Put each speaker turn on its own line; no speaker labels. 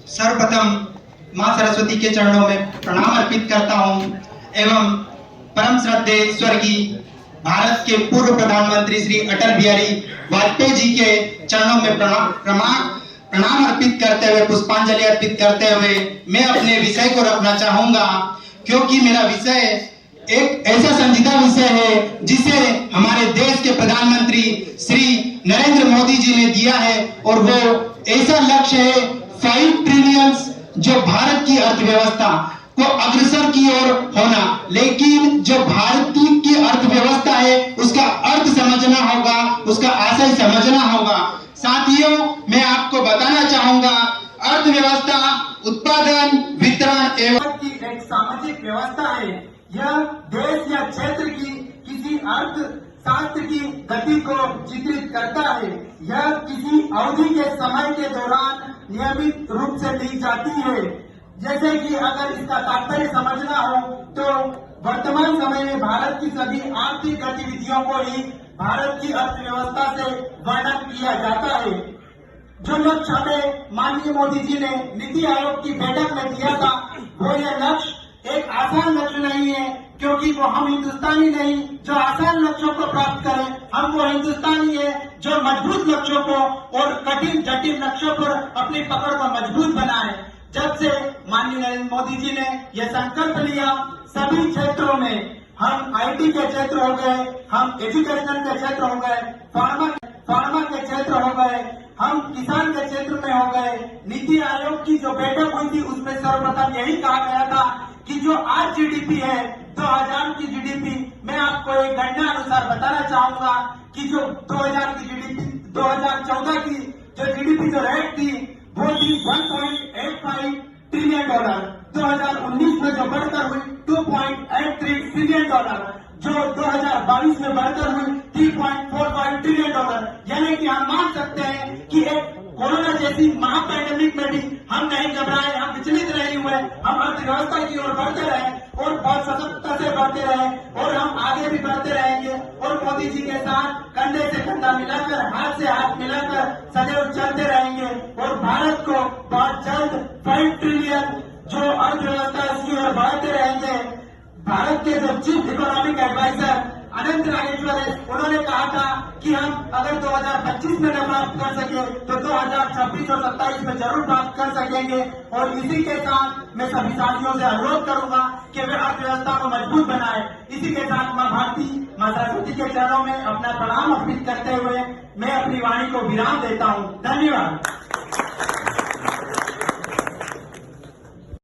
सर्वप्रथम मां सरस्वती के चरणों में प्रणाम अर्पित करता हूं एवं परम श्रद्धेय स्वर्गीय भारत के पूर्व प्रधानमंत्री श्री अटल बिहारी वाजपेयी जी के चरणों में प्रणाम अर्पित करते हुए पुष्पांजलि अर्पित करते हुए मैं अपने विषय को रखना चाहूंगा, क्योंकि मेरा विषय एक ऐसा संजीदा विषय है जिसे हमारे देश के प्रधानमंत्री श्री नरेंद्र मोदी जी ने दिया है, और वो ऐसा लक्ष्य है 5 ट्रिलियन जो भारत की अर्थव्यवस्था को अग्रसर की ओर होना। लेकिन जो भारत की अर्थव्यवस्था है उसका अर्थ समझना होगा, उसका आशय समझना होगा। साथियों, मैं आपको बताना चाहूंगा, अर्थव्यवस्था उत्पादन, वितरण एवं
की एक सामाजिक व्यवस्था है। यह देश या क्षेत्र की किसी अर्थशास्त्र की गति को चित्रित करता है। यह किसी अवधि के समय के दौरान नियमित रूप से ली जाती है। जैसे कि अगर इसका तात्पर्य समझना हो तो वर्तमान समय में भारत की सभी आर्थिक गतिविधियों को ही भारत की अर्थव्यवस्था से वर्णन किया जाता है। जो लक्ष्य हमें माननीय मोदी जी ने नीति आयोग की बैठक में दिया था, वो यह लक्ष्य एक आसान लक्ष्य नहीं है, क्योंकि वो हम हिंदुस्तानी नहीं जो आसान लक्ष्यों को प्राप्त करें, हम वो हिंदुस्तानी है जो मजबूत लक्ष्यों को और कठिन जटिल लक्ष्यों पर अपनी पकड़ को मजबूत बनाए। जब से माननीय नरेंद्र मोदी जी ने यह संकल्प लिया, सभी क्षेत्रों में, हम आईटी के क्षेत्र हो गए, हम एजुकेशन के क्षेत्र हो गए, फार्मा के क्षेत्र हो गए, हम किसान के क्षेत्र में हो गए। नीति आयोग की जो बैठक हुई थी उसमें सर्वप्रथम यही कहा गया था कि जो आज जीडीपी है 2000 की जीडीपी, मैं आपको एक गणना अनुसार बताना चाहूंगा कि जो 2000 की जीडीपी 2014 की जो जीडीपी जो रेट थी वो थी $1.85 ट्रिलियन। 2019 में जो बढ़कर हुई $2.83 ट्रिलियन, जो 2022 में बढ़कर हुई $3.45 ट्रिलियन। यानी कि हम मान सकते हैं कि एक कोरोना जैसी महापैंडेमिक में भी हम नहीं घबराए, हम विचलित नहीं हुए, हम अर्थव्यवस्था की ओर बढ़ते रहे और बहुत सशक्तता से बढ़ते रहे, और हम आगे भी बढ़ते रहेंगे। और मोदी जी के साथ कंधे से कंधा मिलाकर, हाथ से हाथ मिलाकर सदैव चलते रहेंगे, और भारत को बहुत जल्द 5 ट्रिलियन जो अर्थव्यवस्था इसकी ओर बढ़ते रहेंगे। भारत के जो चीफ इकोनॉमिक एडवाइजर अनंत नागेश्वर है, उन्होंने कहा था कि हम अगर 2025 में न प्राप्त कर सके तो 2026 और 27 में जरूर प्राप्त कर सकेंगे। और इसी के साथ मैं सभी साथियों से अनुरोध करूंगा कि वे अर्थव्यवस्था को मजबूत बनाए। इसी के साथ मां भारती, मां सरस्वती के चरणों में अपना प्रणाम अर्पित करते हुए मैं अपनी वाणी को विराम देता हूं। धन्यवाद।